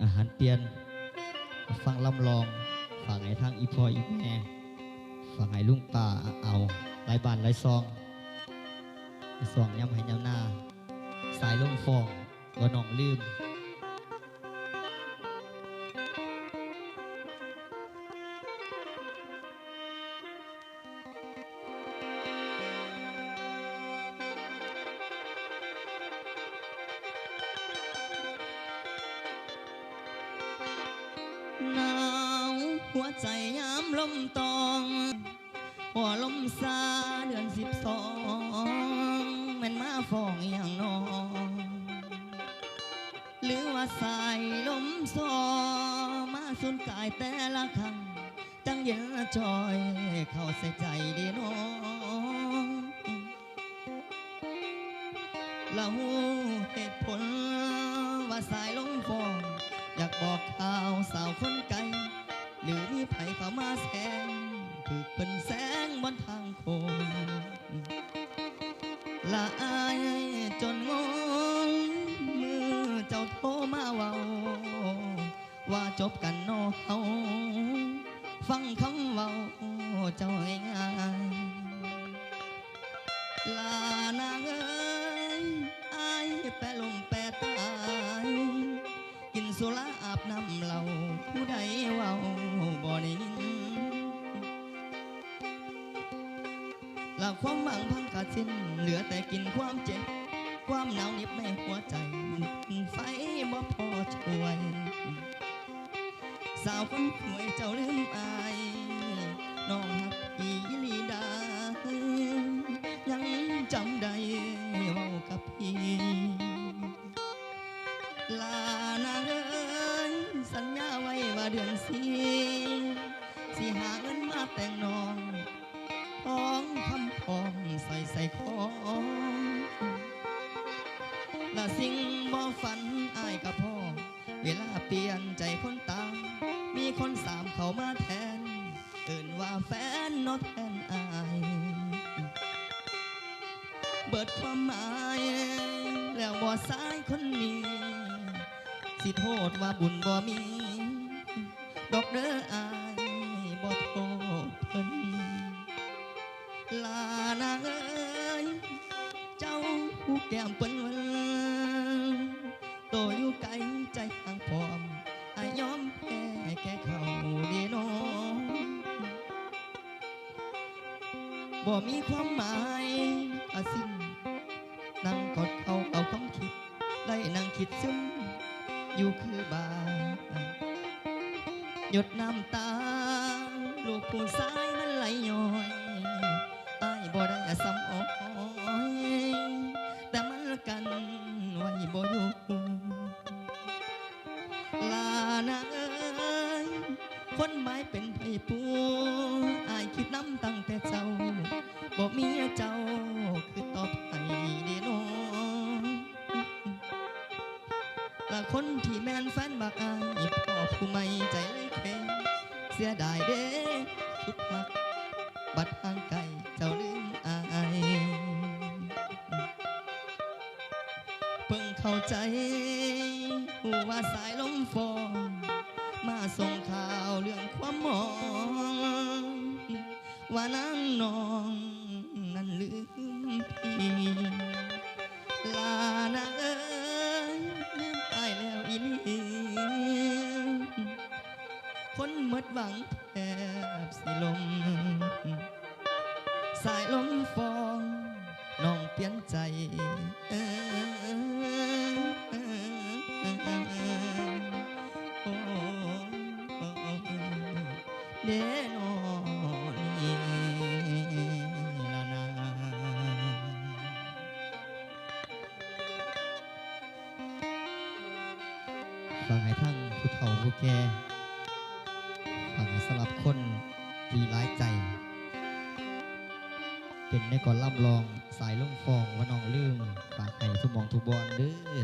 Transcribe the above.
อาหารเปลี่ยนฟังลำลองฝากให้ทางอีพออีแม่ฝากให้ลุงป่าเอาหลายบ้านหลายซองซองย้ำให้ย้ำหน้าสายลงฟองว่าน้องลืมหนาวหัวใจยามลมตองหัวลมซาเดือน12แม่นมาฟองอย่างน้องหรือว่าสายลมซอมาสุนกายแต่ละครั้งจังเย็นจอยเข้าใส่ใจดีน้องเราเหตุผลว่าสายลมฟองอยากบอกข่าวสาวคนไกลหรือมีไผเข้ามาแซงถูกเป็นแสงบนทางโค้งละอายจนงงมือเจ้าโทรมาเว้าว่าจบกันนอเฮาฟังคำเว้าเจ้าง่ายลานางเอ้ยอายแปะลงแปะตายกินสุราอาบน้ำเหล่าผู้ใดเว้าบ่ได้ยินละความหวังพังขาดสิ้นเหลือแต่กินความเจ็บความหนาวเหน็บในหัวใจไฟบ่พอช่วยสาวคนสวยเจ้าลืมอายน้องหักพี่ลีดายังจำได้เว้ากับพี่ลานางเอ้ยสัญญาไว้ว่าเดือนสิหาเงินมาแต่งน้องท้องคำพองใส่ของละสิ่งบ่ฝันอายกับพ่อเวลาเปลี่ยนใจคนตามมีคนสามเข้ามาแทนเอิ่นว่าแฟนนอแทนอายเบิดความหมายแล้วบ่สายคนนี้สิโทษว่าบุญบ่มีดอกเด้ออายบ่โทษเพิ่นลานางเอ้ยเจ้าผู้แก้มเปิ้นวันโตอยู่ไกลใจห่างพร้อมอายยอมแพ้แก่เขาดีน้องบ่มีความหมายอาสิ้นนั่งกอดเขาเอาความคิดได้นั่งคิดซึมอยู่คือบาหยดน้ำตาลูกผู้ชายมันไหลย้อยอายบ่ได้ซ้ำอ้อยแต่มันกันไว้บ่อยู่ลานางเอ้ยคนหมายเป็นไผปูอายคิดน้ำตั้งแต่เจ้าบ่มีเจ้าคือตอบให้ดีน้องละคนที่แม่นแฟนบักอายพ่อผู้ไม่ใจเลยเพงเสียดายเด้ทุกมักบัดห่างไกลเจ้าลืมอายเพิ่งเข้าใจหูว่าสายลมฟองมาส่งข่าวเรื่องความมองว่านางนองนั้นลืมพี่ลานางเอ้ยลืมไปแล้วอีลีคนหมดหวังแทบสิลมสายลมฟองน้องเปลี่ยนใจโอ้เดโนนี่ละนาฟังให้ทั้งผู้เฒ่าผู้แก่ฟังให้สำหรับคนที่ร้ายใจเป็นในก่อนล่ำลองสายลงฟองว่าน้องลืมฝากให้ทุกหมองทุกบอลเด้อ